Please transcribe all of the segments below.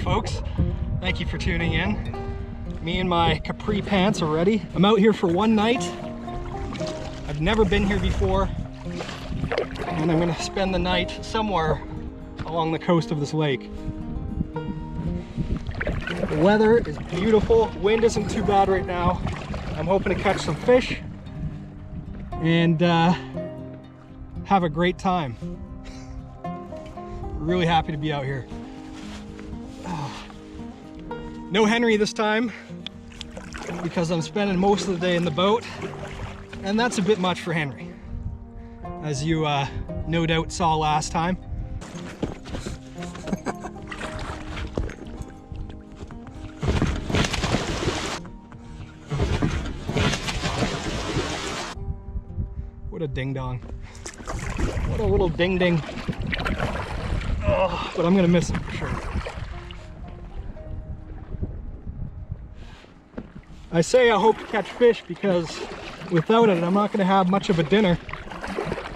Folks, thank you for tuning in. Me and my capri pants are ready. I'm out here for one night. I've never been here before, and I'm gonna spend the night somewhere along the coast of this lake. The weather is beautiful. Wind isn't too bad right now. I'm hoping to catch some fish and have a great time. Really happy to be out here. No Henry this time because I'm spending most of the day in the boat, and that's a bit much for Henry, as you no doubt saw last time. What a ding-dong. What a little ding-ding. Oh, but I'm gonna miss him for sure. I say I hope to catch fish because without it, I'm not going to have much of a dinner.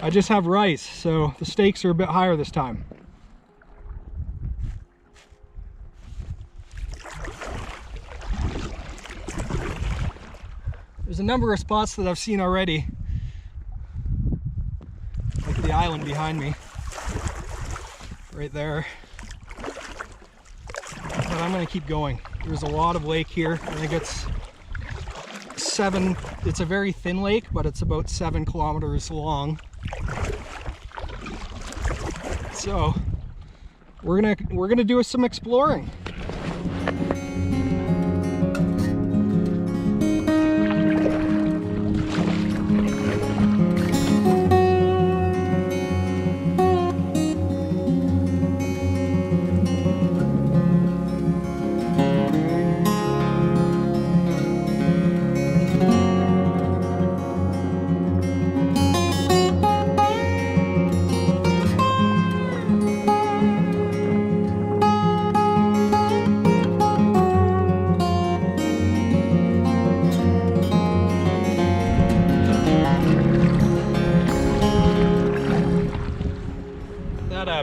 I just have rice, so the stakes are a bit higher this time. There's a number of spots that I've seen already, like the island behind me, right there. But I'm going to keep going. There's a lot of lake here. I think it's a very thin lake, but it's about 7 kilometers long. So we're gonna do some exploring.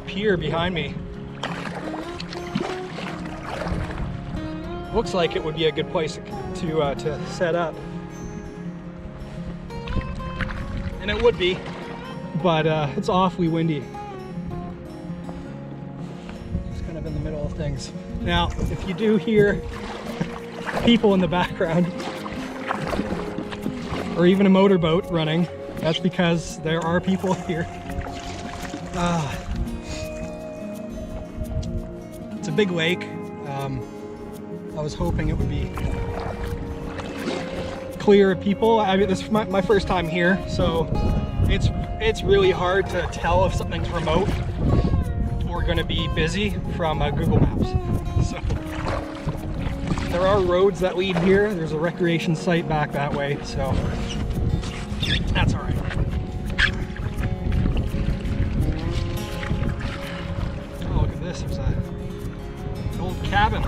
Pier behind me looks like it would be a good place to set up, and it would be, but it's awfully windy. It's kind of in the middle of things. Now, if you do hear people in the background or even a motorboat running, that's because there are people here. It's a big lake. I was hoping it would be clear of people. I mean, this is my first time here, so it's really hard to tell if something's remote or going to be busy from Google Maps. So there are roads that lead here. There's a recreation site back that way, so that's all right. Oh, look at this. this. There's an old cabin.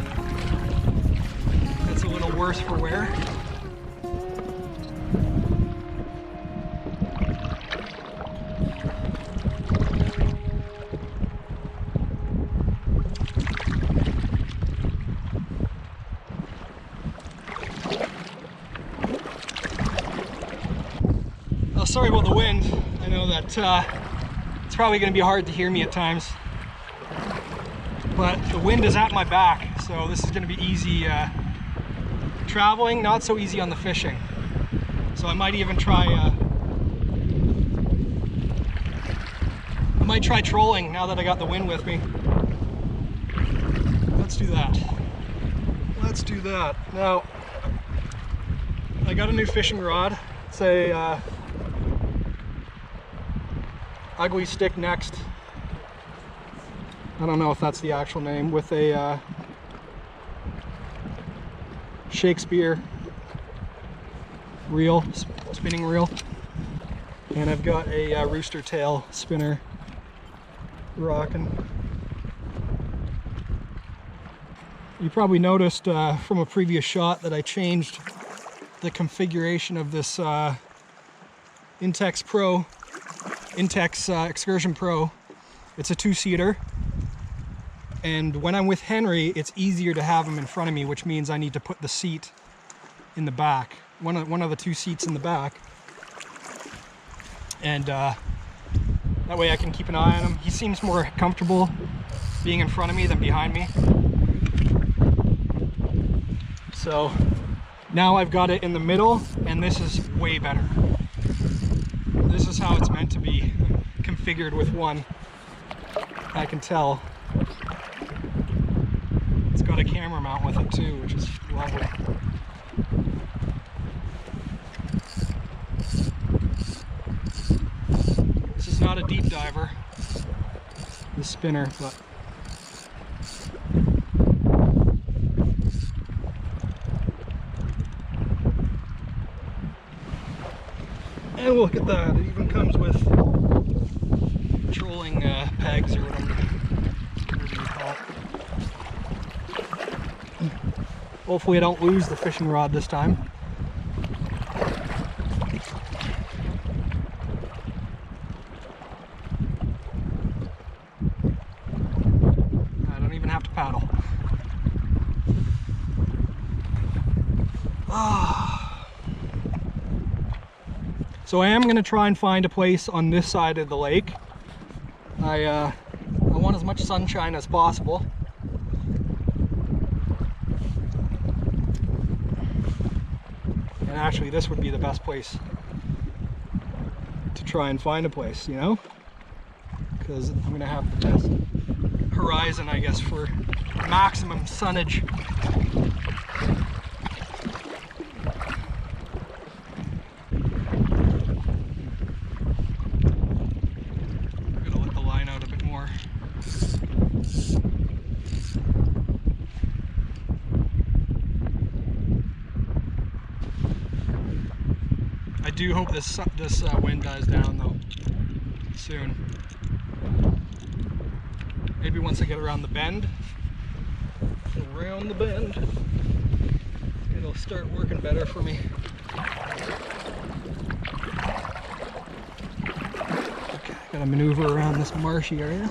That's a little worse for wear. Oh, sorry about the wind. I know that it's probably going to be hard to hear me at times, but the wind is at my back, so this is going to be easy traveling, not so easy on the fishing. So I might even try trolling now that I got the wind with me. Let's do that. Let's do that. Now, I got a new fishing rod. It's a Ugly Stick Next. I don't know if that's the actual name, with a Shakespeare reel, spinning reel. And I've got a rooster tail spinner rocking. You probably noticed from a previous shot that I changed the configuration of this Intex Excursion Pro. It's a two-seater, and when I'm with Henry, it's easier to have him in front of me, which means I need to put the seat in the back, one of the two seats in the back, and that way I can keep an eye on him. He seems more comfortable being in front of me than behind me. So now I've got it in the middle, and this is way better. This is how it's meant to be configured with one. I can tell. It's got a camera mount with it too, which is lovely. This is not a deep diver, the spinner, but and look at that, it even comes with trolling pegs or whatever you call it. Hopefully I don't lose the fishing rod this time. I don't even have to paddle. So I am going to try and find a place on this side of the lake. I want as much sunshine as possible. And actually this would be the best place to try and find a place, you know? Because I'm going to have the best horizon, I guess, for maximum sunnage. I do hope this wind dies down though soon. Maybe once I get around the bend, it'll start working better for me. Okay, gotta maneuver around this marshy area.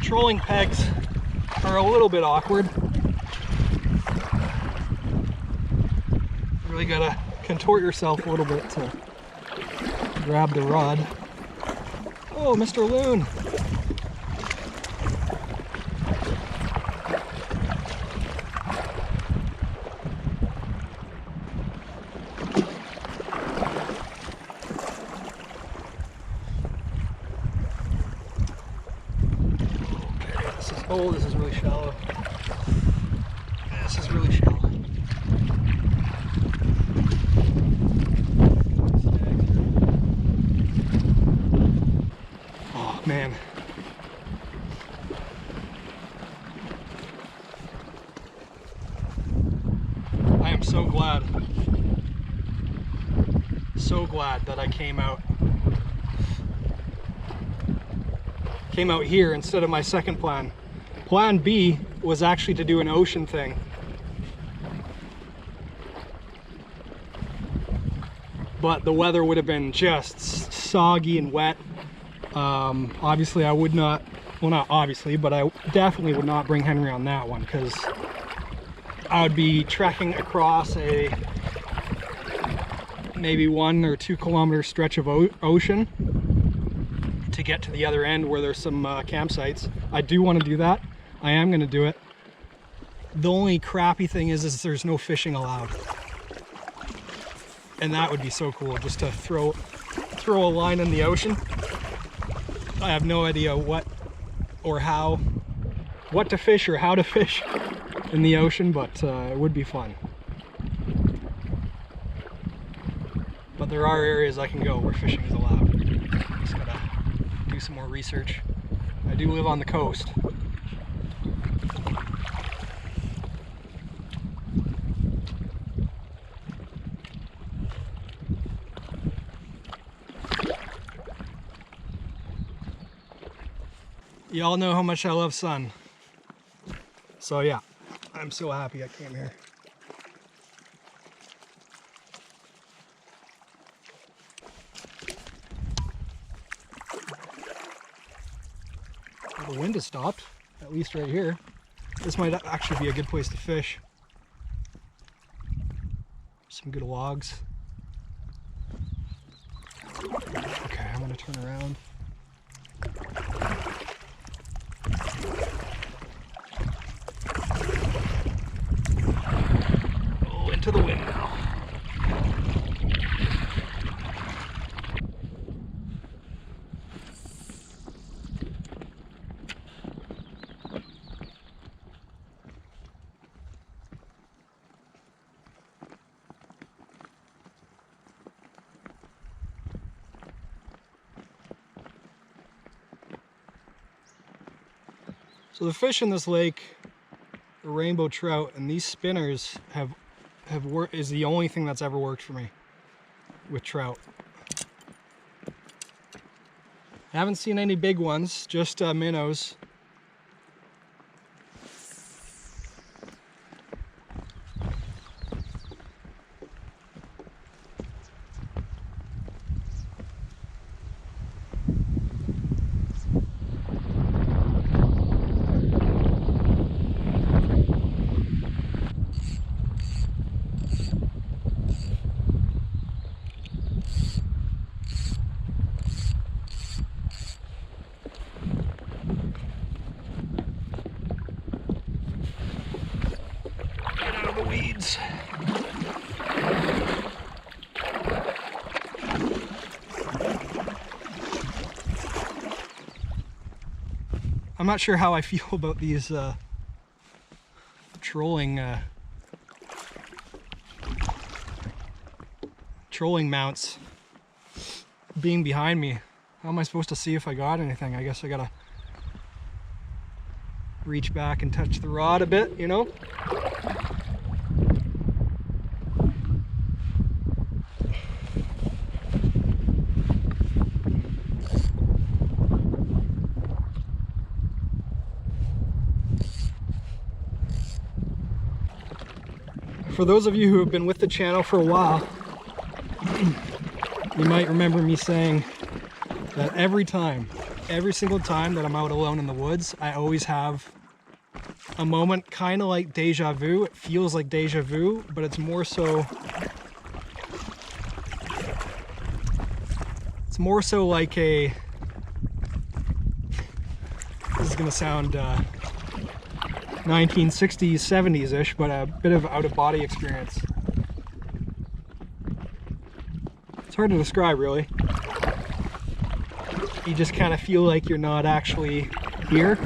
Trolling pegs are a little bit awkward. You really gotta contort yourself a little bit to grab the rod. Oh, Mr. Loon! Oh, this is really shallow. This is really shallow. Oh, man. so glad that I came out here instead of my second plan. Plan B was actually to do an ocean thing, but the weather would have been just soggy and wet. Obviously I would not, well, not obviously, but I definitely would not bring Henry on that one, because I would be trekking across a maybe 1 or 2 kilometer stretch of ocean to get to the other end where there's some campsites. I do want to do that. I am going to do it. The only crappy thing is there's no fishing allowed. And that would be so cool, just to throw a line in the ocean. I have no idea what to fish or how to fish in the ocean, but it would be fun. But there are areas I can go where fishing is allowed. Just gotta do some more research. I do live on the coast. Y'all know how much I love sun. So yeah, I'm so happy I came here. Well, the wind has stopped, at least right here. This might actually be a good place to fish. Some good logs. Okay, I'm gonna turn around. Oh, into the wind now. So the fish in this lake are rainbow trout, and these spinners is the only thing that's ever worked for me with trout. I haven't seen any big ones, just minnows. Weeds. I'm not sure how I feel about these trolling mounts being behind me. How am I supposed to see if I got anything? I guess I gotta reach back and touch the rod a bit, you know? For those of you who have been with the channel for a while, you might remember me saying that every single time that I'm out alone in the woods, I always have a moment kind of like deja vu. It feels like deja vu, but it's more so like a, this is gonna sound 1960s, 70s-ish, but a bit of out-of-body experience. It's hard to describe, really. You just kind of feel like you're not actually here,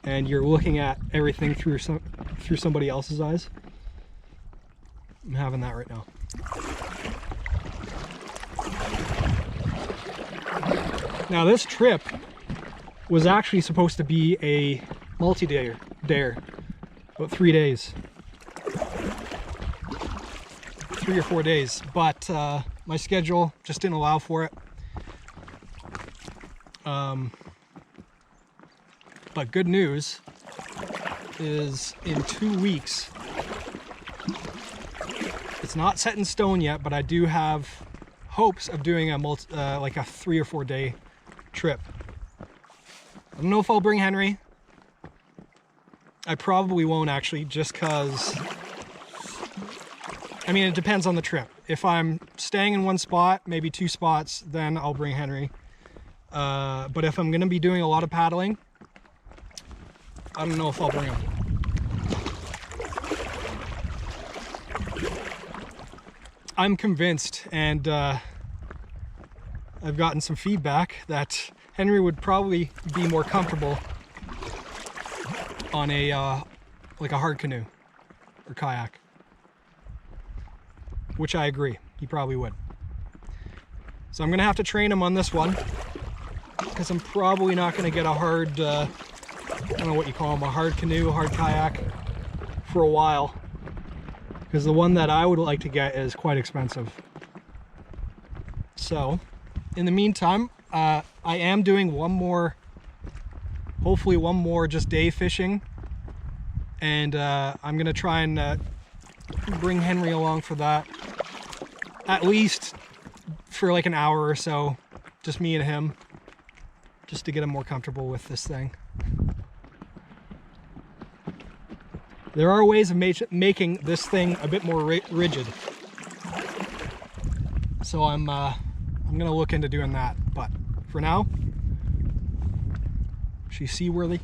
and you're looking at everything through somebody else's eyes. I'm having that right now. Now this trip was actually supposed to be a multi-dayer, about 3 days. 3 or 4 days, but my schedule just didn't allow for it. But good news is in 2 weeks, it's not set in stone yet, but I do have hopes of doing a like a 3 or 4 day trip. I don't know if I'll bring Henry. I probably won't actually, just because, I mean, it depends on the trip. If I'm staying in one spot, maybe 2 spots, then I'll bring Henry. But if I'm gonna be doing a lot of paddling, I don't know if I'll bring him. I'm convinced, and I've gotten some feedback that Henry would probably be more comfortable on a like a hard canoe or kayak, which I agree, he probably would. So I'm gonna have to train him on this one, because I'm probably not gonna get a hard, I don't know what you call them, a hard canoe, a hard kayak for a while, because the one that I would like to get is quite expensive. So in the meantime, I am doing hopefully one more just day fishing, and I'm gonna try and bring Henry along for that, at least for like an hour or so, just me and him, just to get him more comfortable with this thing. There are ways of making this thing a bit more rigid, so I'm gonna look into doing that. But for now, she's seaworthy.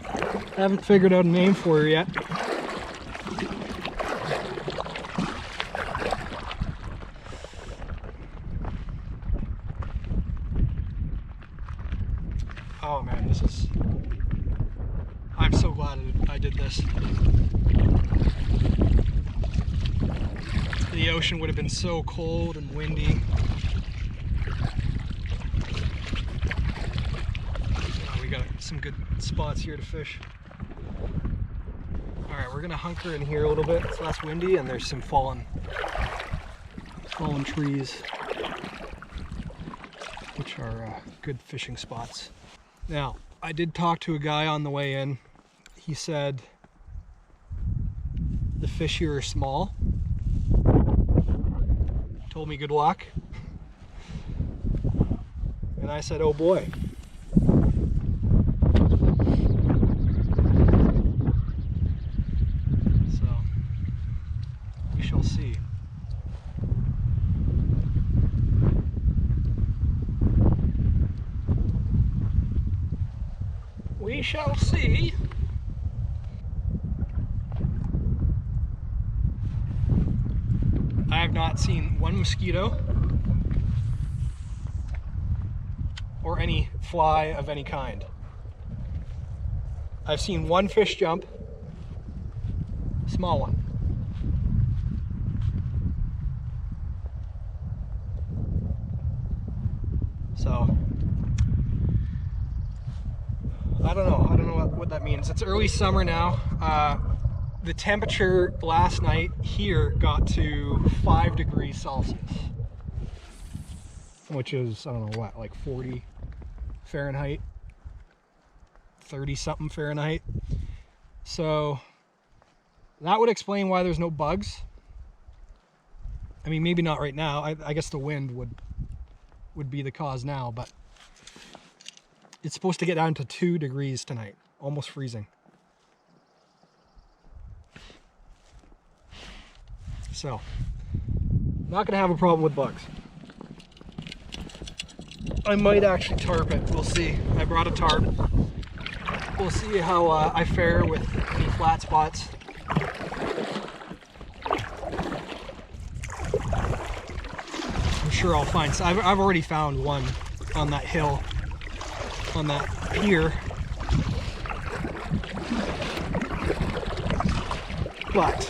I haven't figured out a name for her yet. Oh man, I'm so glad I did this. The ocean would have been so cold and windy. Oh, we got some good spots here to fish. All right, we're gonna hunker in here a little bit. It's less windy, and there's some fallen trees, which are good fishing spots. Now, I did talk to a guy on the way in. He said the fish here are small. Told me good luck. And I said, oh boy. So, we shall see. We shall see. I have not seen one mosquito or any fly of any kind. I've seen one fish jump, small one. So I don't know what that means. It's early summer now. The temperature last night here got to 5 degrees Celsius, which is, I don't know what, like 40 Fahrenheit, 30 something Fahrenheit. So that would explain why there's no bugs. I mean, maybe not right now. I guess the wind would be the cause now, but it's supposed to get down to 2 degrees tonight, almost freezing. So, not gonna have a problem with bugs. I might actually tarp it, we'll see. I brought a tarp. We'll see how I fare with any flat spots. I'm sure I'll find, so I've already found one on that hill, on that pier. But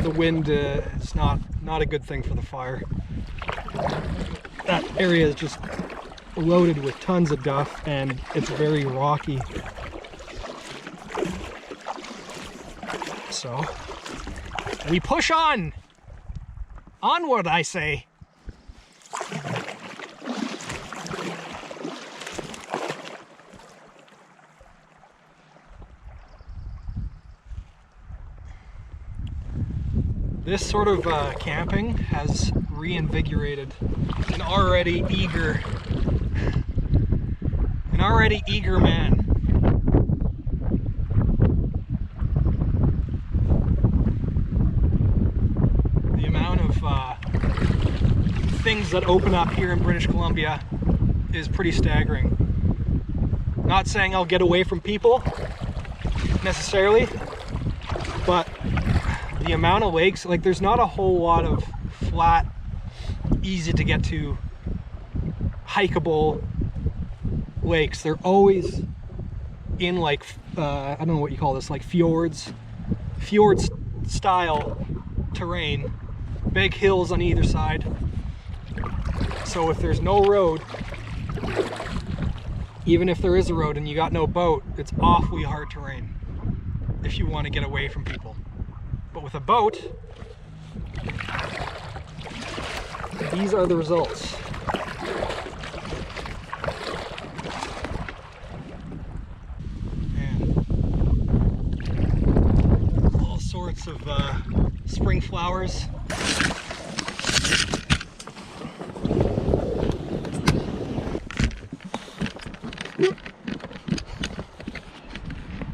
the wind is not a good thing for the fire. That area is just loaded with tons of duff, and it's very rocky. So We push on! Onward, I say! This sort of camping has reinvigorated an already eager man. The amount of things that open up here in British Columbia is pretty staggering. Not saying I'll get away from people necessarily, but the amount of lakes, like there's not a whole lot of flat, easy to get to, hikeable lakes. They're always in like, I don't know what you call this, like fjord style terrain, big hills on either side. So if there's no road, even if there is a road and you got no boat, it's awfully hard terrain if you want to get away from people. But with a boat, these are the results. And all sorts of spring flowers.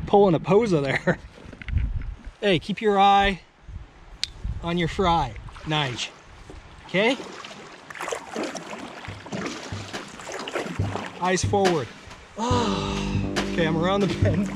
Pulling a posa there. Hey, keep your eye on your fry, Nige. Okay? Eyes forward. Okay, I'm around the bend.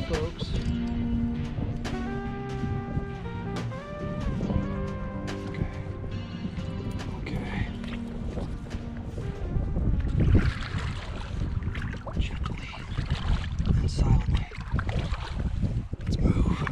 Folks. Okay. Gently and silently. Let's move.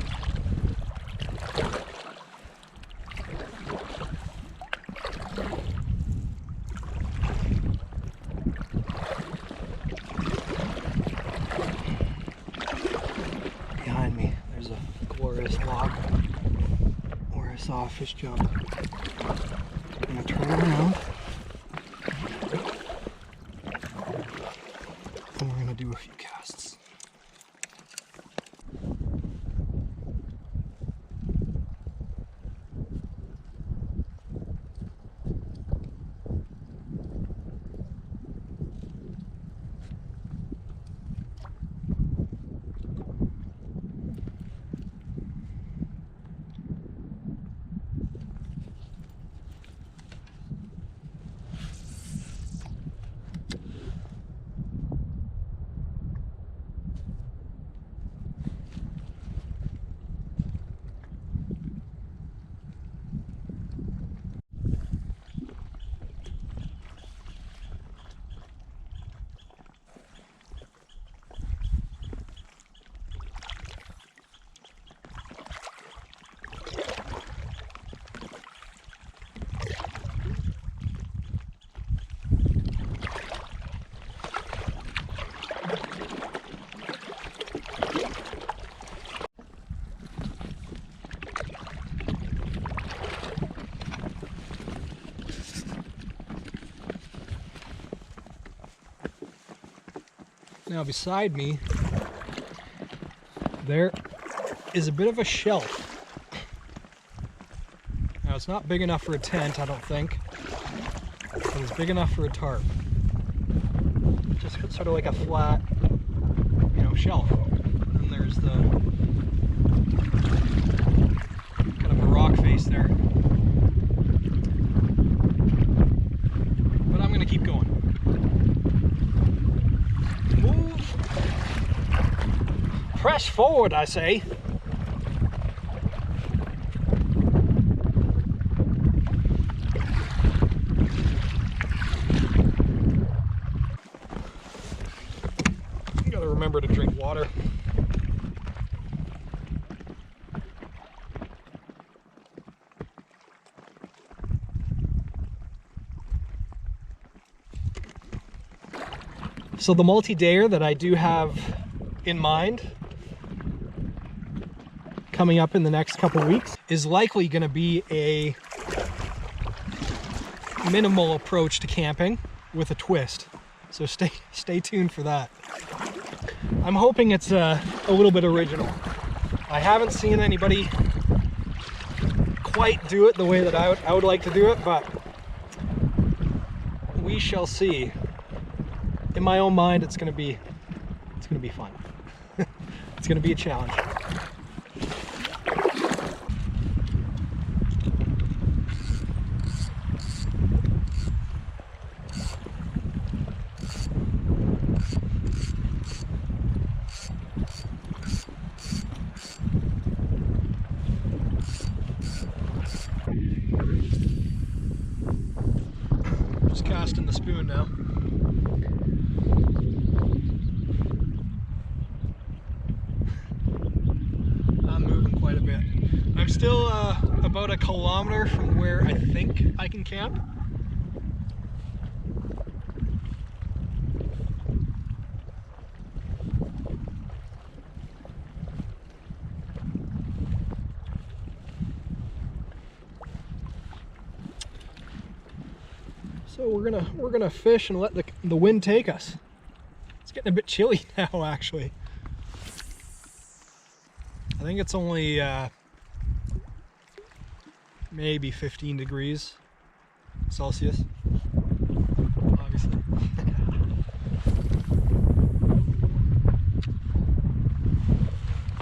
Behind me, there's a glorious log where I saw a fish jump. I'm gonna turn around and we're gonna do a few casts. Now beside me, there is a bit of a shelf. Now it's not big enough for a tent, I don't think. But it's big enough for a tarp. Just sort of like a flat, you know, shelf. And there's the kind of a rock face there. But I'm gonna keep going. Move. Press forward, I say. Remember to drink water. So the multi-dayer that I do have in mind coming up in the next couple weeks is likely going to be a minimal approach to camping with a twist. So stay tuned for that. I'm hoping it's a little bit original. I haven't seen anybody quite do it the way that I would like to do it, but we shall see. In my own mind, it's gonna be fun. It's gonna be a challenge. Just casting the spoon now. I'm moving quite a bit. I'm still about a kilometer from where I think I can camp. So we're gonna fish and let the wind take us. It's getting a bit chilly now, actually. I think it's only maybe 15 degrees Celsius, obviously.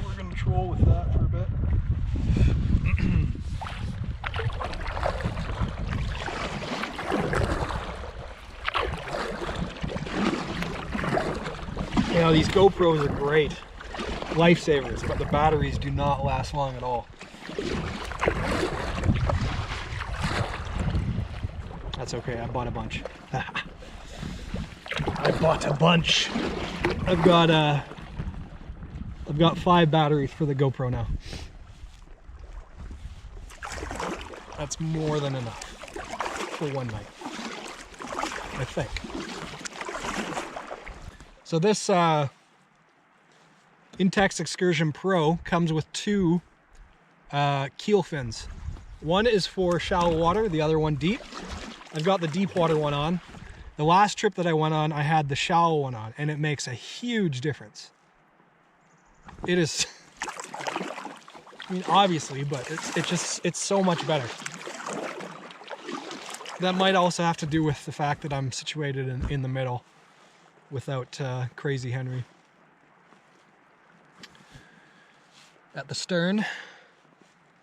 We're gonna troll with that for a bit. You know, these GoPros are great lifesavers, but the batteries do not last long at all. That's okay, I bought a bunch. I bought a bunch. I've got 5 batteries for the GoPro now. That's more than enough for one night, I think. So this Intex Excursion Pro comes with 2 keel fins. One is for shallow water, the other one deep. I've got the deep water one on. The last trip that I went on, I had the shallow one on, and it makes a huge difference. It is, I mean, obviously, but it's so much better. That might also have to do with the fact that I'm situated in the middle without Crazy Henry. At the stern,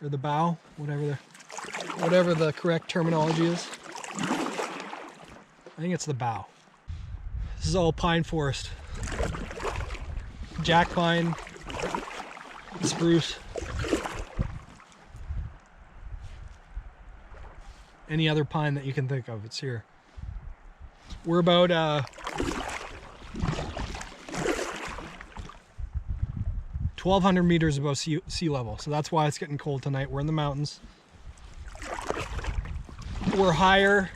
or the bow, whatever the correct terminology is. I think it's the bow. This is all pine forest. Jack pine, spruce, any other pine that you can think of, it's here. We're about 1,200 meters above sea level, so that's why it's getting cold tonight. We're in the mountains. We're higher.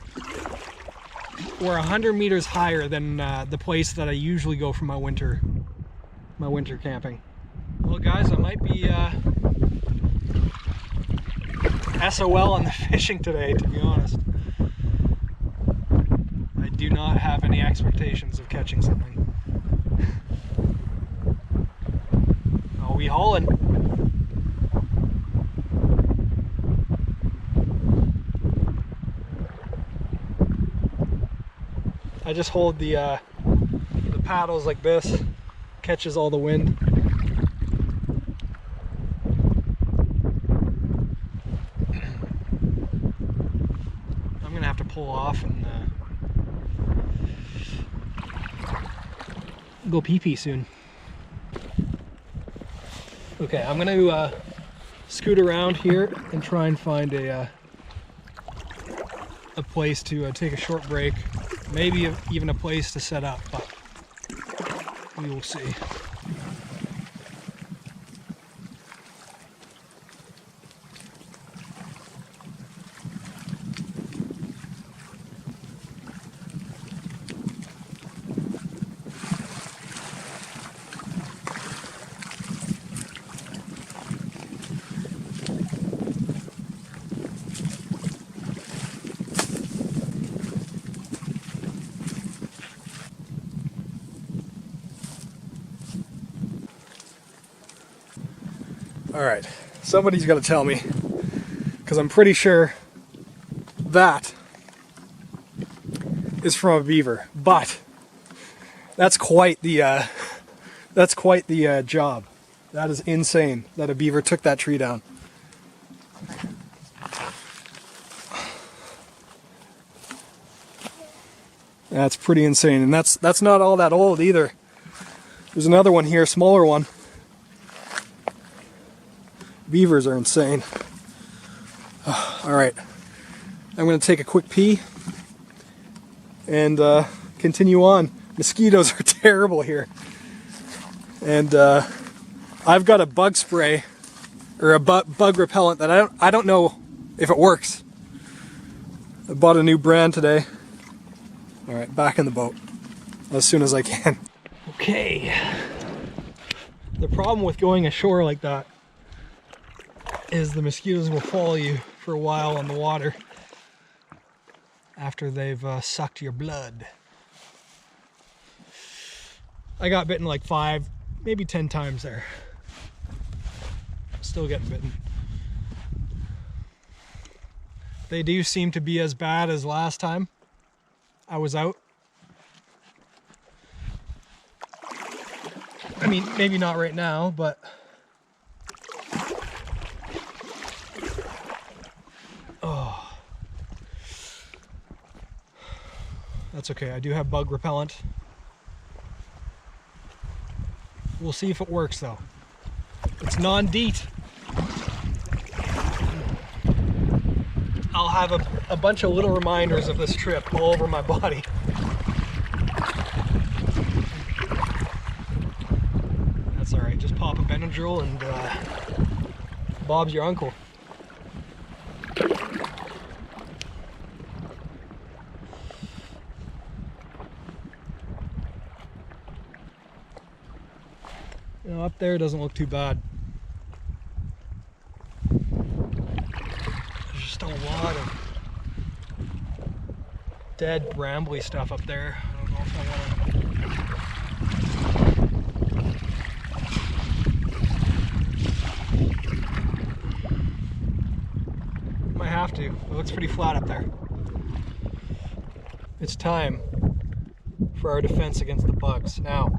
We're 100 meters higher than the place that I usually go for my winter camping. Well, guys, I might be SOL on the fishing today, to be honest. I do not have any expectations of catching something. I'll be hauling. I just hold the paddles like this, catches all the wind. I'm gonna have to pull off and go pee-pee soon. Okay, I'm gonna scoot around here and try and find a place to take a short break, maybe even a place to set up, but we will see. All right, somebody's got to tell me, because I'm pretty sure that is from a beaver, but that's quite the job. That is insane that a beaver took that tree down. That's pretty insane, and that's not all that old either. There's another one here, smaller one. Beavers are insane. All right, I'm gonna take a quick pee and continue on. Mosquitoes are terrible here, and I've got a bug spray or a bug repellent that I don't know if it works. I bought a new brand today. All right, back in the boat as soon as I can. Okay. The problem with going ashore like that is the mosquitoes will follow you for a while on the water after they've sucked your blood. I got bitten like 5, maybe 10 times there. Still getting bitten. They do seem to be as bad as last time I was out. I mean, maybe not right now, but oh, that's okay. I do have bug repellent. We'll see if it works though. It's non-DEET. I'll have a bunch of little reminders of this trip all over my body. That's all right. Just pop a Benadryl and Bob's your uncle. You know, up there doesn't look too bad. There's just a lot of dead brambly stuff up there. I don't know if I want to. Might have to. It looks pretty flat up there. It's time for our defense against the bugs. Now,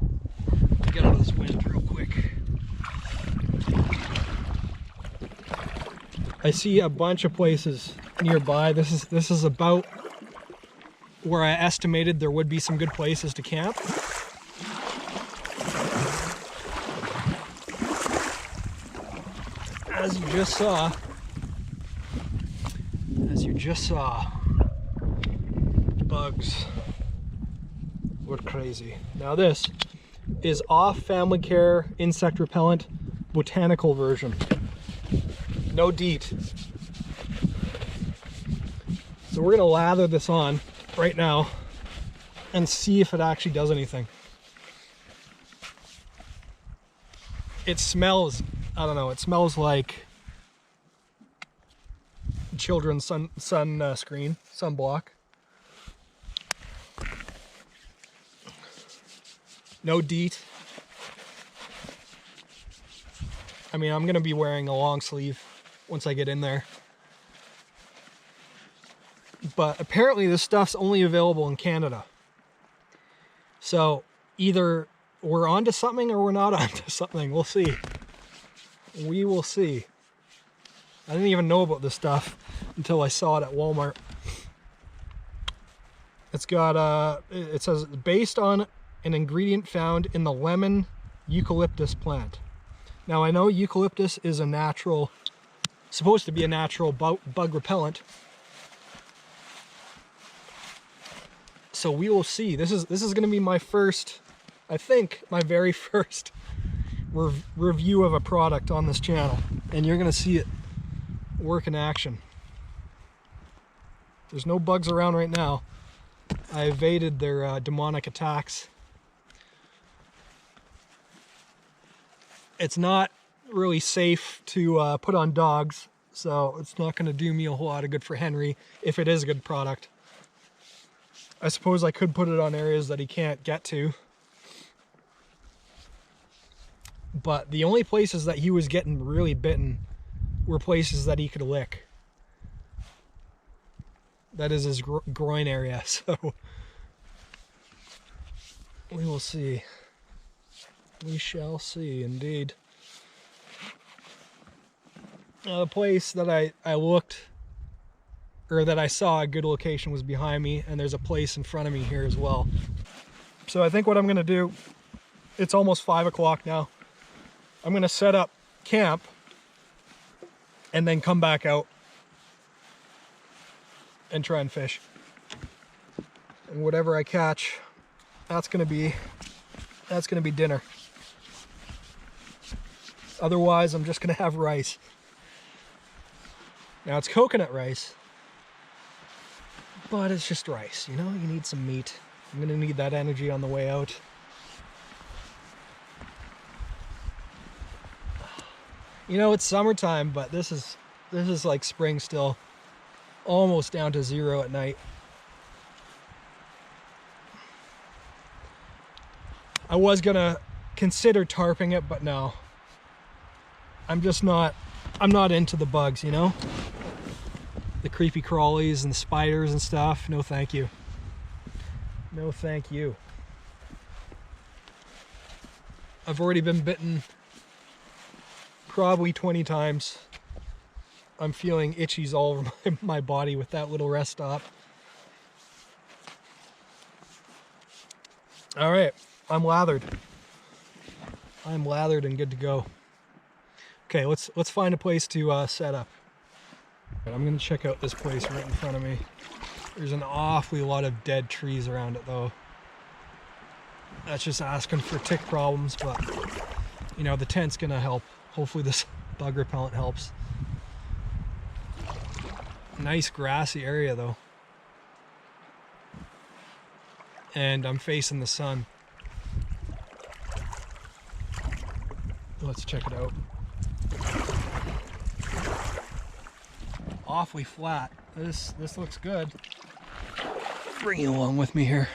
get out of this wind real quick. I see a bunch of places nearby. This is about where I estimated there would be some good places to camp. As you just saw, bugs were crazy. Now this is off family care insect repellent botanical version. No DEET. So we're gonna lather this on right now and see if it actually does anything. It smells, I don't know, it smells like children's screen, sunblock. No DEET. I mean, I'm gonna be wearing a long sleeve once I get in there. But apparently this stuff's only available in Canada. So either we're onto something or we're not onto something. We'll see. We will see. I didn't even know about this stuff until I saw it at Walmart. It's got, it says, based on an ingredient found in the lemon eucalyptus plant. Now I know eucalyptus is a natural, supposed to be a natural bug repellent. So we will see. This is going to be my first, I think, my very first review of a product on this channel. And you're going to see it work in action. There's no bugs around right now. I evaded their demonic attacks. It's not really safe to put on dogs, so it's not going to do me a whole lot of good for Henry if it is a good product. I suppose I could put it on areas that he can't get to. But the only places that he was getting really bitten were places that he could lick. That is his groin area, so we will see. We shall see, indeed. The place that I looked, or that I saw a good location, was behind me, and there's a place in front of me here as well. So I think what I'm going to do, it's almost 5 o'clock now. I'm going to set up camp and then come back out and try and fish. And whatever I catch, that's going to be dinner. Otherwise, I'm just going to have rice. Now it's coconut rice, but it's just rice, you know? You need some meat. I'm going to need that energy on the way out. You know, it's summertime, but this is like spring still. Almost down to 0 at night. I was gonna consider tarping it, but no. I'm not into the bugs, you know? The creepy crawlies and the spiders and stuff. No thank you. No thank you. I've already been bitten probably 20 times. I'm feeling itchies all over my body with that little rest stop. All right, I'm lathered. I'm lathered and good to go. Okay, let's find a place to set up. I'm gonna check out this place right in front of me. There's an awfully lot of dead trees around it though. That's just asking for tick problems, but you know, the tent's gonna help. Hopefully this bug repellent helps. Nice grassy area though. And I'm facing the sun. Let's check it out. Awfully flat. This looks good. Bring you along with me here.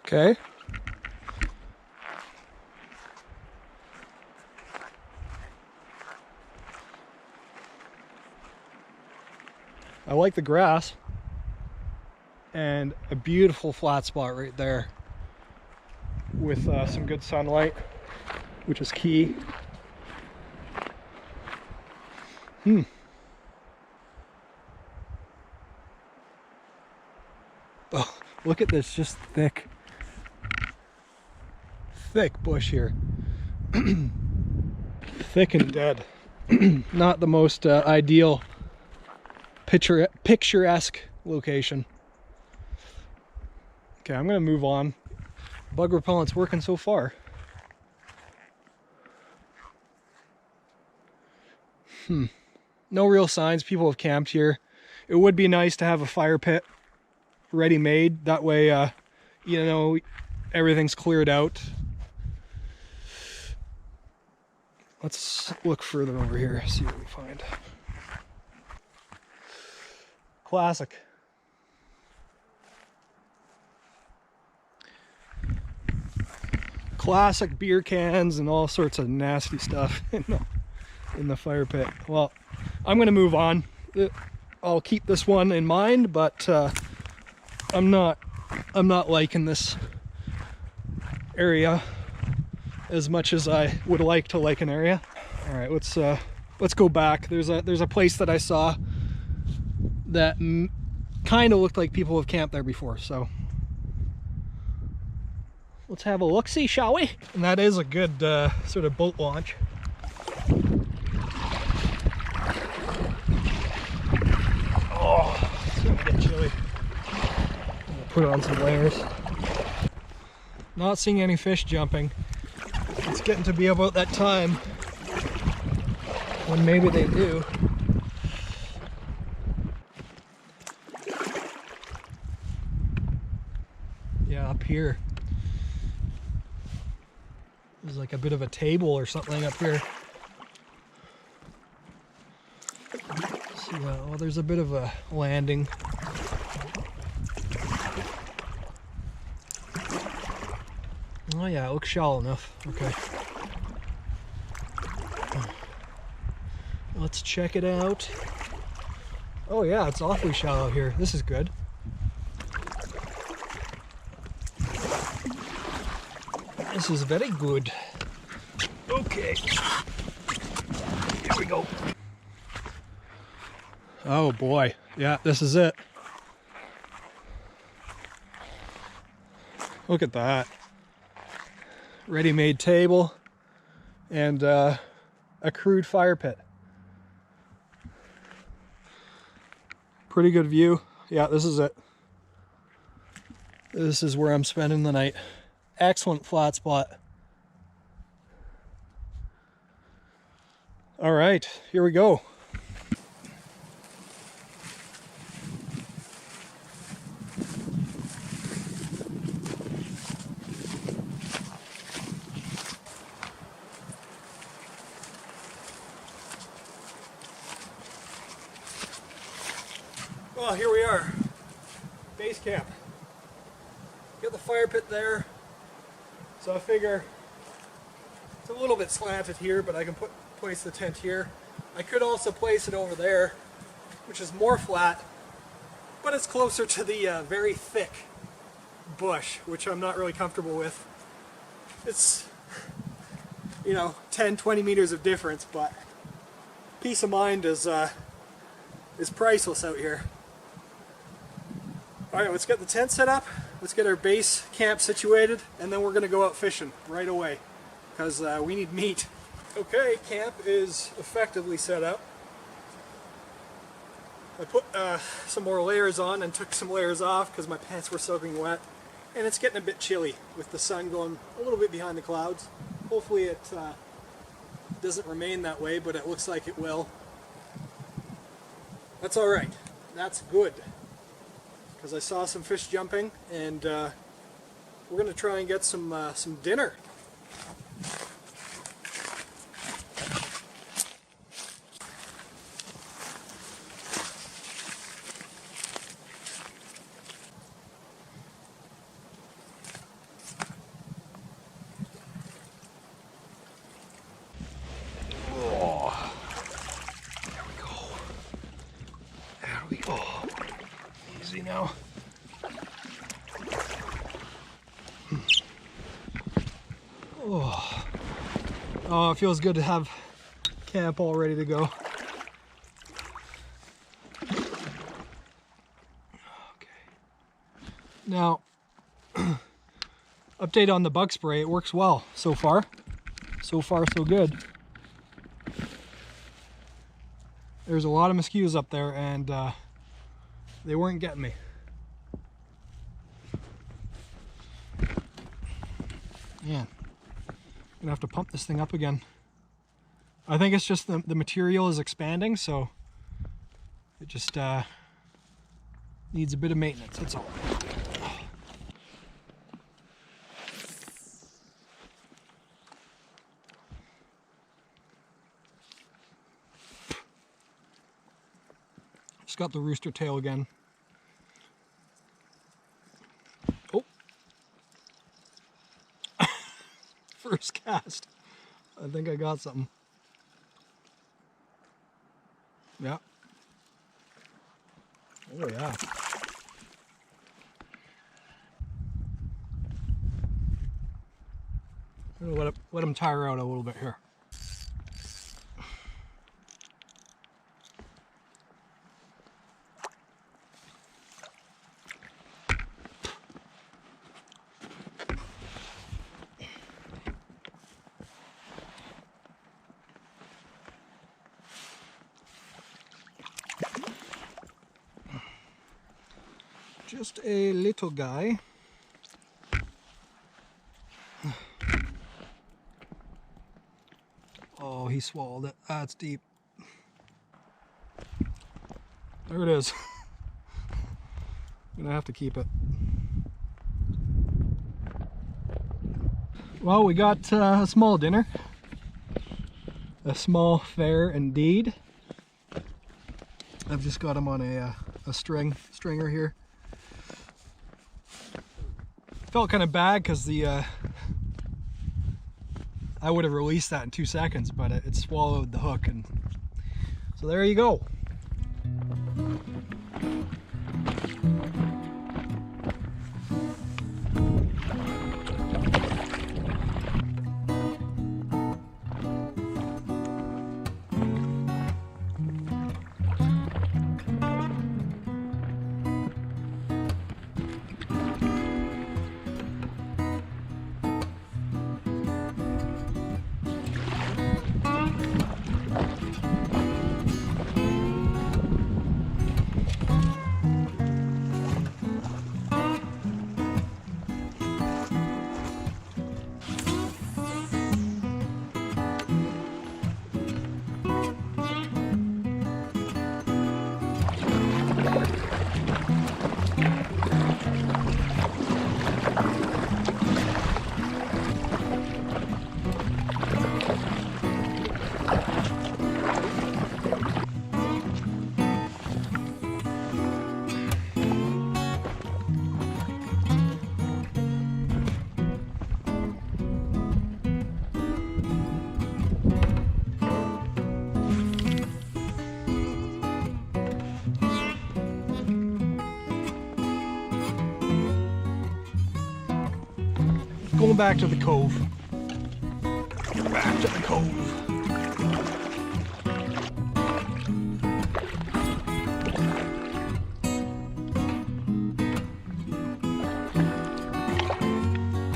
Okay. I like the grass and a beautiful flat spot right there with some good sunlight, which is key. Oh, look at this, just thick bush here. Thick and dead. Not the most ideal picturesque location. Okay, I'm gonna move on. Bug repellent's working so far. No real signs people have camped here. It would be nice to have a fire pit ready made. That way, you know, everything's cleared out. Let's look further over here, see what we find. Classic. classic beer cans and all sorts of nasty stuff in the fire pit. Well, I'm gonna move on. I'll keep this one in mind, but I'm not liking this area as much as I would like to like an area. All right, let's go back. There's a place that I saw that kind of looked like people have camped there before, so let's have a look-see, shall we? And that is a good sort of boat launch. Oh, it's gonna get chilly. I'm gonna put on some layers. Not seeing any fish jumping. It's getting to be about that time when maybe they do. Yeah, up here. There's like a bit of a table or something up here. So, well, there's a bit of a landing. Oh yeah, it looks shallow enough. Okay. Let's check it out. Oh yeah, it's awfully shallow here. This is good. This is very good. Okay. Here we go. Oh boy. Yeah, this is it. Look at that. Ready-made table and a crude fire pit. Pretty good view. Yeah, this is it. This is where I'm spending the night. Excellent flat spot. All right, here we go. Well, here we are, base camp. Got the fire pit there, so I figure it's a little bit slanted here, but I can place the tent here. I could also place it over there, which is more flat, but it's closer to the very thick bush, which I'm not really comfortable with. It's, you know, 10-20 meters of difference, but peace of mind is priceless out here. All right, let's get the tent set up. Let's get our base camp situated, and then we're gonna go out fishing right away because we need meat. Okay, camp is effectively set up. I put some more layers on and took some layers off because my pants were soaking wet, and it's getting a bit chilly with the sun going a little bit behind the clouds. Hopefully it doesn't remain that way, but it looks like it will. That's all right. That's good. Because I saw some fish jumping, and we're going to try and get some dinner. Oh, there we go. There we go. Easy now. Oh, it feels good to have camp all ready to go. Okay. Now, update on the bug spray. It works well so far. So far, so good. There's a lot of mosquitoes up there, and they weren't getting me. Man, I'm gonna have to pump this thing up again. I think it's just the material is expanding, so it just needs a bit of maintenance, that's all. Just got the rooster tail again. Oh. cast. I think I got something. Yeah. Oh yeah. I'm gonna let him tire out a little bit here. Just a little guy. Oh, he swallowed it. That's deep. There it is. I'm gonna have to keep it. Well, we got a small dinner. A small fare indeed. I've just got him on a stringer here. Felt kind of bad because the I would have released that in 2 seconds, but it swallowed the hook, and so there you go. Going back to the cove. Back to the cove.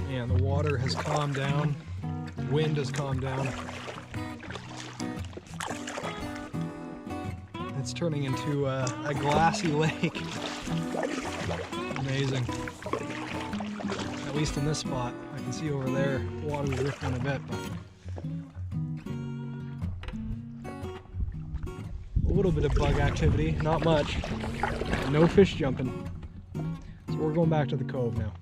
And the water has calmed down. The wind has calmed down. It's turning into a glassy lake. Amazing. At least in this spot. I can see over there, the water's rippling a bit, but a little bit of bug activity, not much. No fish jumping. So we're going back to the cove now.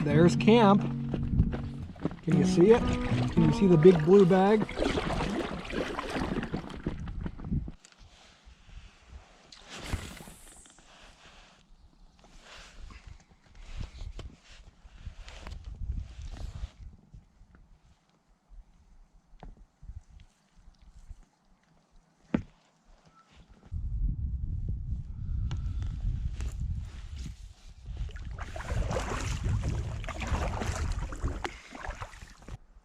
There's camp. Can you see it? Can you see the big blue bag?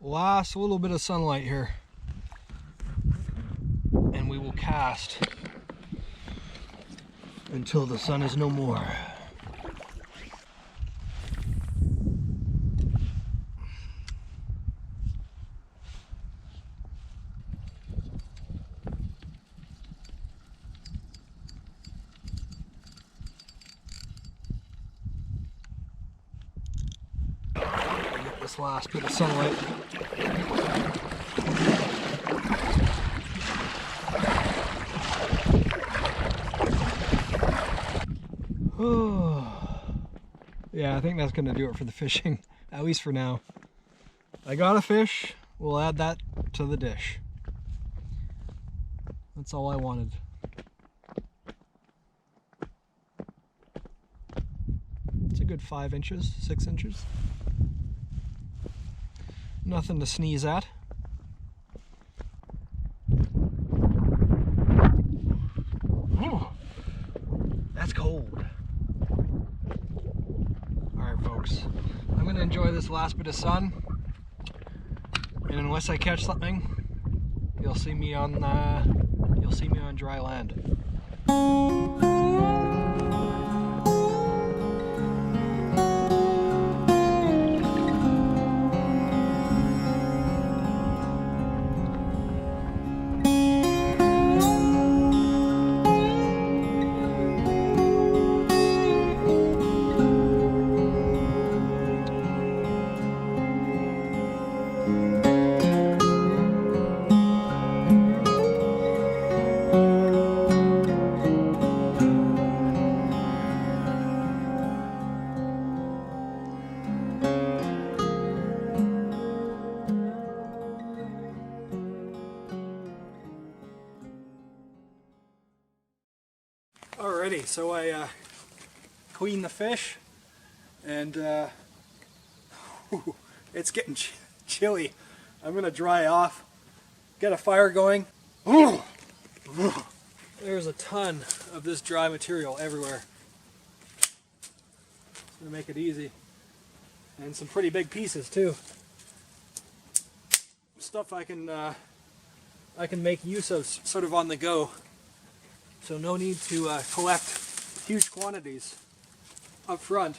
Last little bit of sunlight here, and we will cast until the sun is no more. Get this last bit of sunlight. Yeah, I think that's gonna do it for the fishing, at least for now. I got a fish, we'll add that to the dish. That's all I wanted. It's a good 5 inches, 6 inches. Nothing to sneeze at. Ooh, that's cold. Alright folks, I'm gonna enjoy this last bit of sun, and unless I catch something, you'll see me on dry land. Alrighty, so I cleaned the fish, and it's getting chilly. I'm gonna dry off, get a fire going. There's a ton of this dry material everywhere. It's gonna make it easy, and some pretty big pieces too. Stuff I can make use of sort of on the go. So no need to collect huge quantities up front,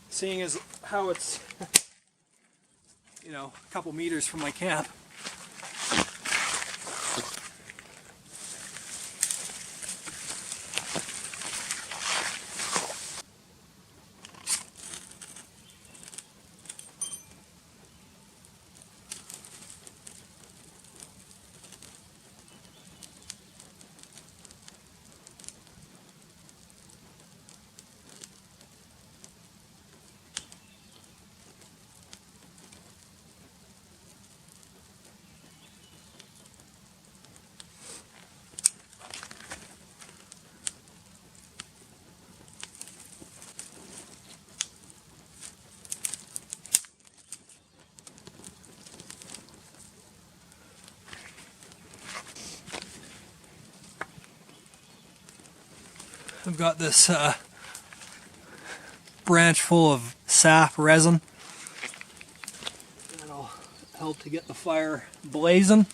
seeing as how it's, you know, a couple meters from my camp. I've got this branch full of sap resin. That'll help to get the fire blazing.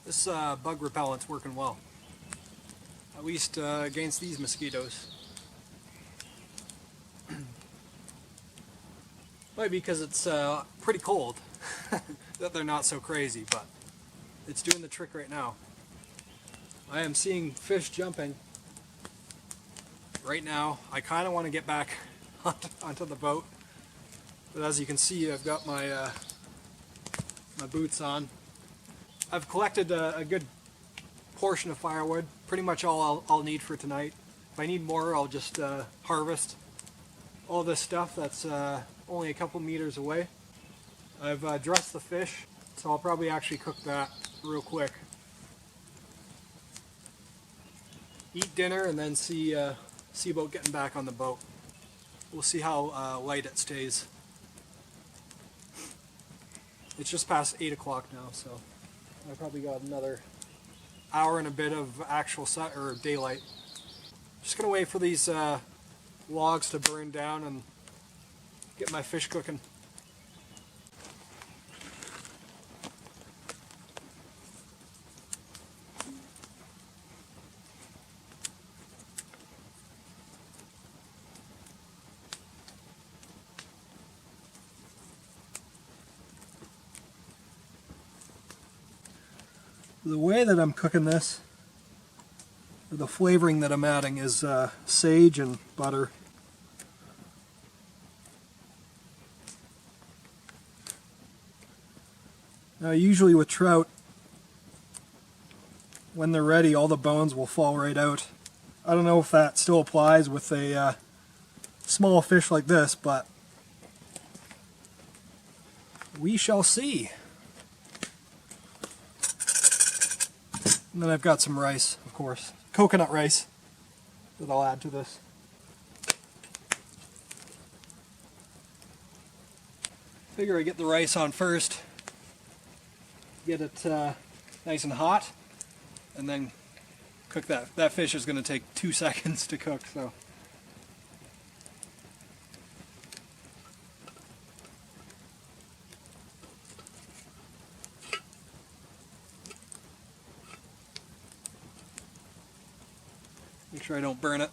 This bug repellent's working well, at least against these mosquitoes. Might be because it's pretty cold that they're not so crazy, but it's doing the trick right now. I am seeing fish jumping right now. I kind of want to get back onto the boat, but as you can see, I've got my my boots on. I've collected a good portion of firewood, pretty much all I'll need for tonight. If I need more, I'll just harvest all this stuff that's only a couple meters away. I've dressed the fish, so I'll probably actually cook that real quick. Eat dinner and then see about getting back on the boat. We'll see how light it stays. It's just past 8 o'clock now, so I probably got another hour and a bit of actual daylight. Just gonna wait for these logs to burn down and get my fish cooking. The way that I'm cooking this, or the flavoring that I'm adding, is sage and butter. Now usually with trout, when they're ready, all the bones will fall right out. I don't know if that still applies with a small fish like this, but we shall see. And then I've got some rice, of course. Coconut rice that I'll add to this. Figure I get the rice on first. Get it nice and hot. And then cook that. That fish is going to take 2 seconds to cook, so. Make sure I don't burn it.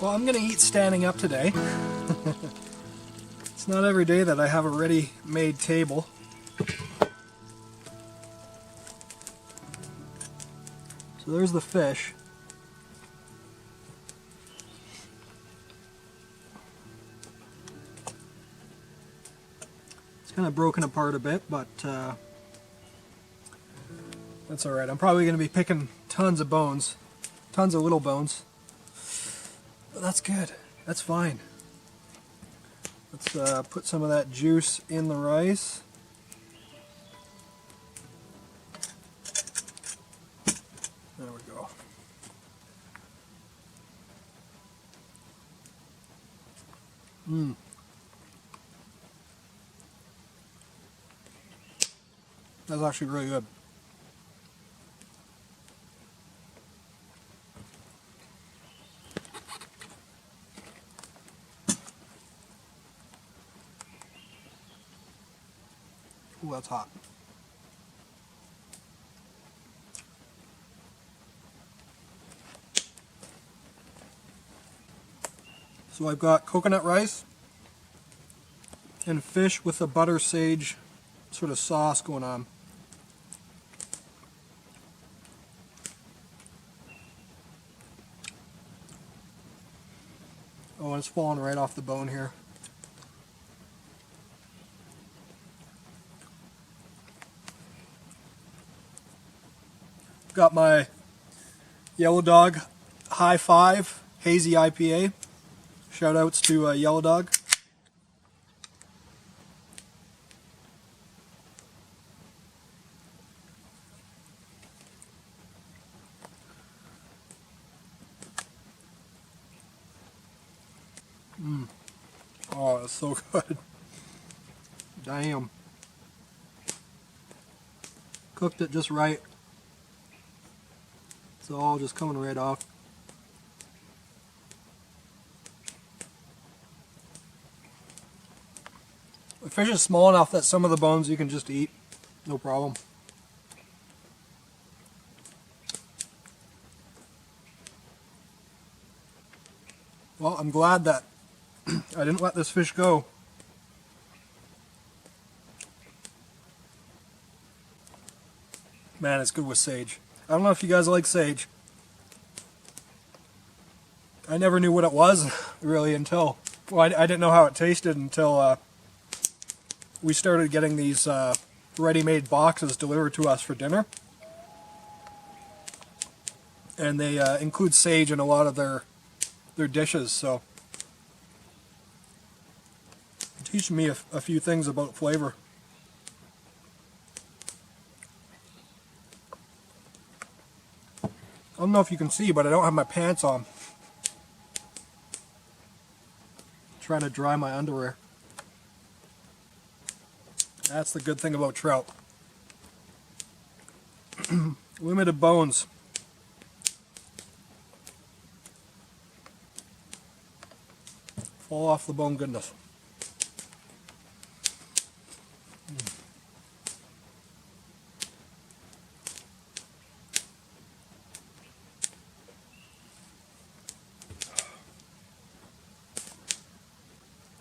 Well, I'm gonna eat standing up today. It's not every day that I have a ready-made table. So there's the fish. It's kind of broken apart a bit, but that's alright. I'm probably going to be picking tons of bones. Tons of little bones. But that's good. That's fine. Let's put some of that juice in the rice. There we go. That's actually really good. Ooh, that's hot. So I've got coconut rice and fish with a butter sage sort of sauce going on. Oh, and it's falling right off the bone here. Got my Yellow Dog High Five Hazy IPA. Shout outs to Yellow Dog. Oh, it's so good. Damn. Cooked it just right. It's all just coming right off. The fish is small enough that some of the bones you can just eat. No problem. Well, I'm glad that I didn't let this fish go. Man, it's good with sage. I don't know if you guys like sage. I never knew what it was, really, until... Well, I didn't know how it tasted until we started getting these ready-made boxes delivered to us for dinner. And they include sage in a lot of their dishes, so... Teaching me a few things about flavor. I don't know if you can see, but I don't have my pants on. I'm trying to dry my underwear. That's the good thing about trout. Limited bones. Fall off the bone goodness.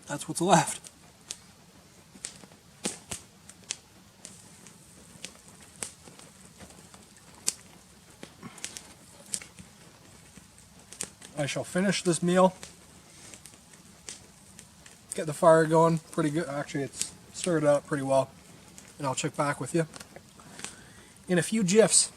That's what's left. I shall finish this meal. Get the fire going pretty good. Actually, it's started out pretty well. And I'll check back with you in a few jiffs.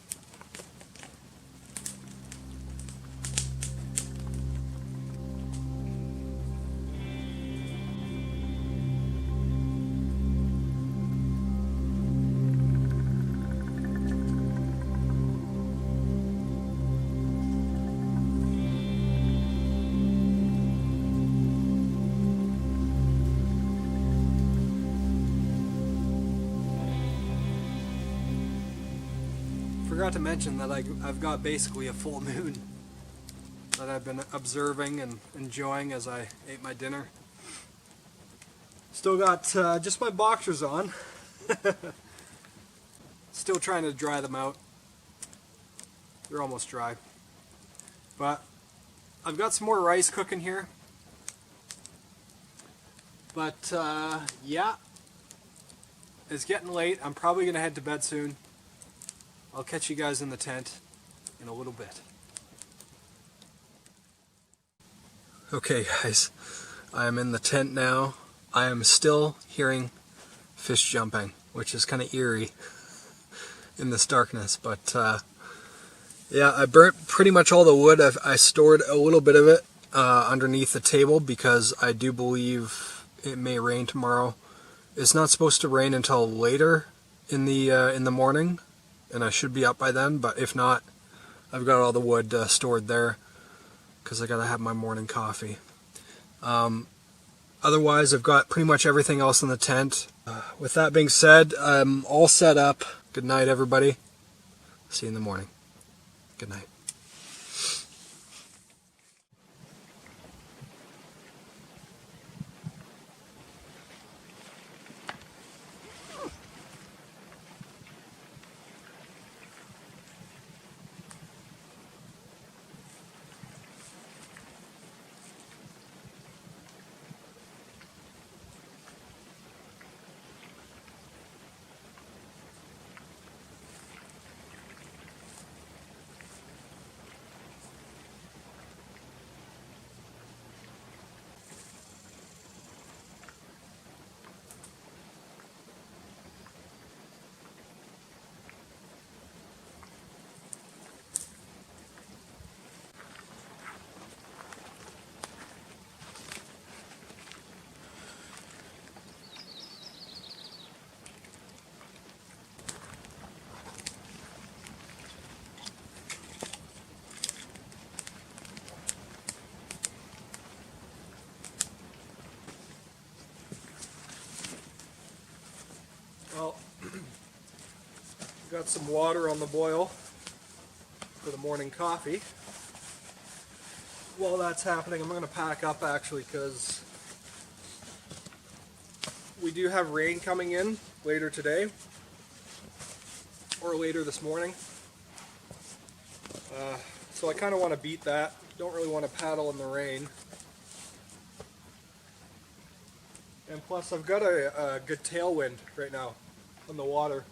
Forgot to mention that I've got basically a full moon that I've been observing and enjoying as I ate my dinner. Still got just my boxers on. Still trying to dry them out. They're almost dry. But I've got some more rice cooking here. But yeah, it's getting late. I'm probably going to head to bed soon. I'll catch you guys in the tent. in a little bit. Okay guys, I am in the tent now. I am still hearing fish jumping, which is kind of eerie in this darkness, but yeah, I burnt pretty much all the wood. I stored a little bit of it underneath the table because I do believe it may rain tomorrow. It's not supposed to rain until later in the morning, and I should be up by then, but if not, I've got all the wood stored there because I gotta have my morning coffee. Otherwise, I've got pretty much everything else in the tent. With that being said, I'm all set up. Good night, everybody. See you in the morning. Good night. Well, got some water on the boil for the morning coffee. While that's happening, I'm going to pack up actually because we do have rain coming in later today or later this morning. So I kind of want to beat that. Don't really want to paddle in the rain. And plus I've got a good tailwind right now on the water,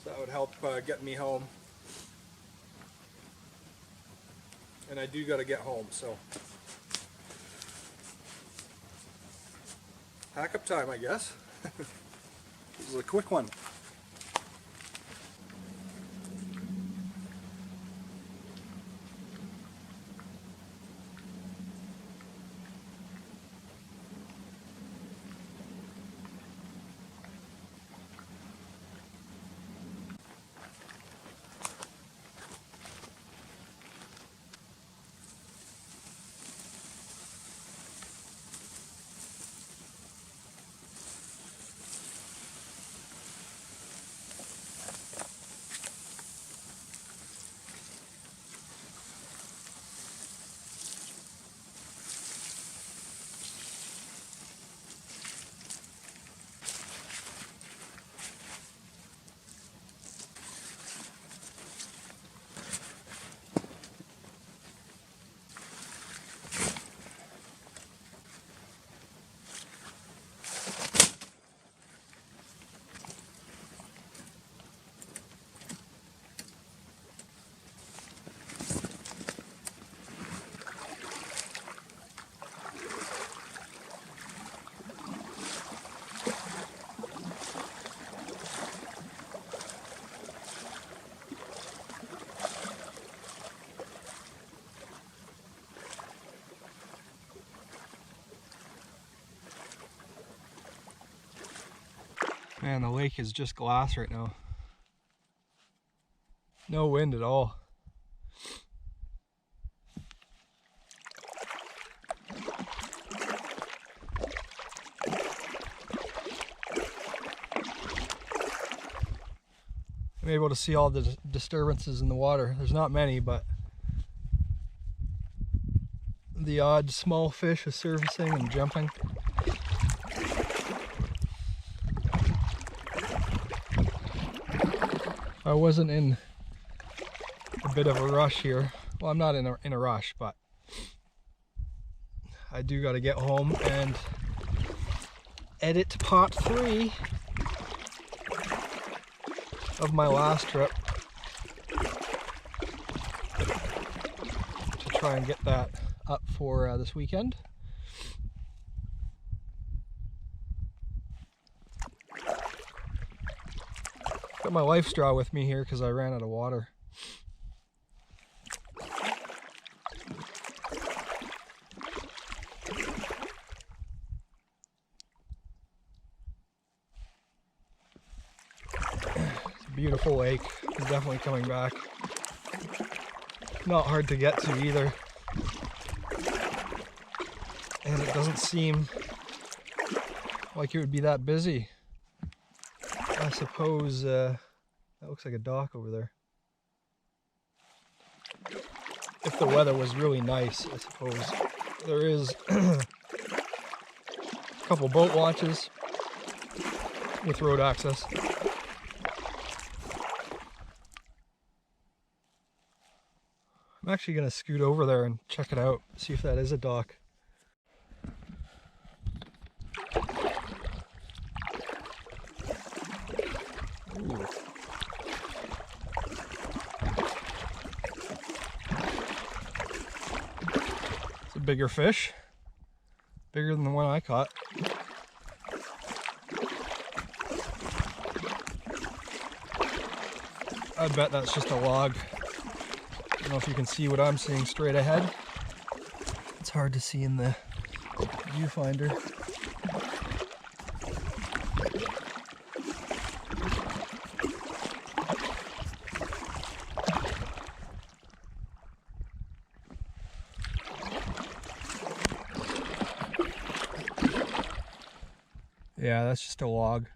so that would help get me home. And I do got to get home, so pack up time, I guess. This is a quick one. Man, the lake is just glass right now. No wind at all. I'm able to see all the disturbances in the water. There's not many, but the odd small fish is surfacing and jumping. I wasn't in a bit of a rush here. Well, I'm not in a rush, but I do got to get home and edit part 3 of my last trip. try and get that up for this weekend. Got my life straw with me here because I ran out of water. It's a beautiful lake. I'm definitely coming back. Not hard to get to either. And it doesn't seem like it would be that busy. I suppose that looks like a dock over there. If the weather was really nice, I suppose. There is a couple boat launches with road access. I'm actually going to scoot over there and check it out, see if that is a dock. Ooh. It's a bigger fish, bigger than the one I caught. I bet that's just a log. I don't know if you can see what I'm seeing straight ahead. It's hard to see in the viewfinder. Yeah, that's just a log.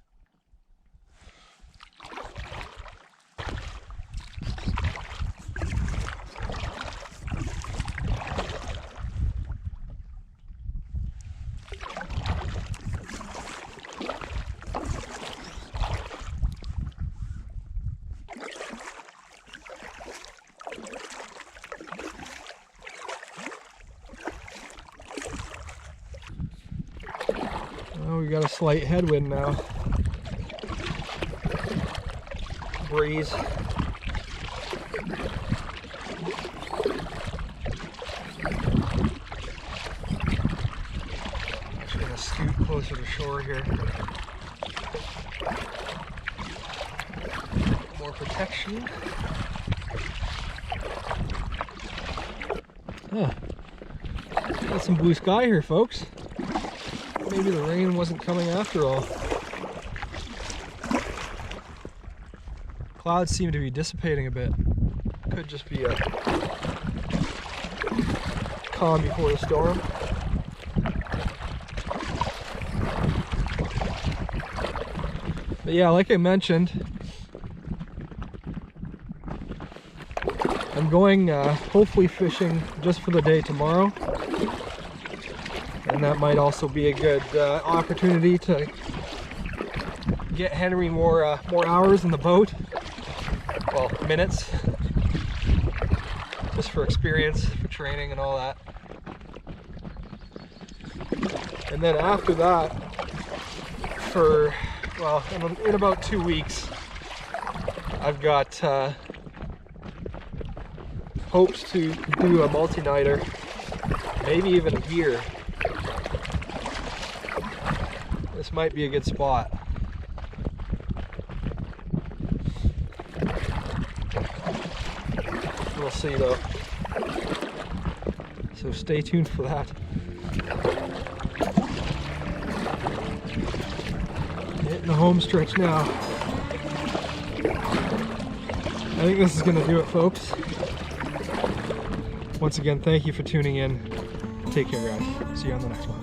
Oh, we got a slight headwind now. Breeze. Just gonna scoot closer to shore here. More protection. Huh. Got some blue sky here, folks. Maybe the rain wasn't coming after all. Clouds seem to be dissipating a bit. Could just be a calm before the storm. But yeah, like I mentioned, I'm going hopefully fishing just for the day tomorrow. And that might also be a good opportunity to get Henry more hours in the boat. Well, minutes. Just for experience, for training and all that. And then after that, for, well, in about 2 weeks, I've got hopes to do a multi-nighter, maybe even a year. This might be a good spot. We'll see though. So stay tuned for that. Hitting the home stretch now. I think this is going to do it, folks. Once again, thank you for tuning in. Take care, guys. See you on the next one.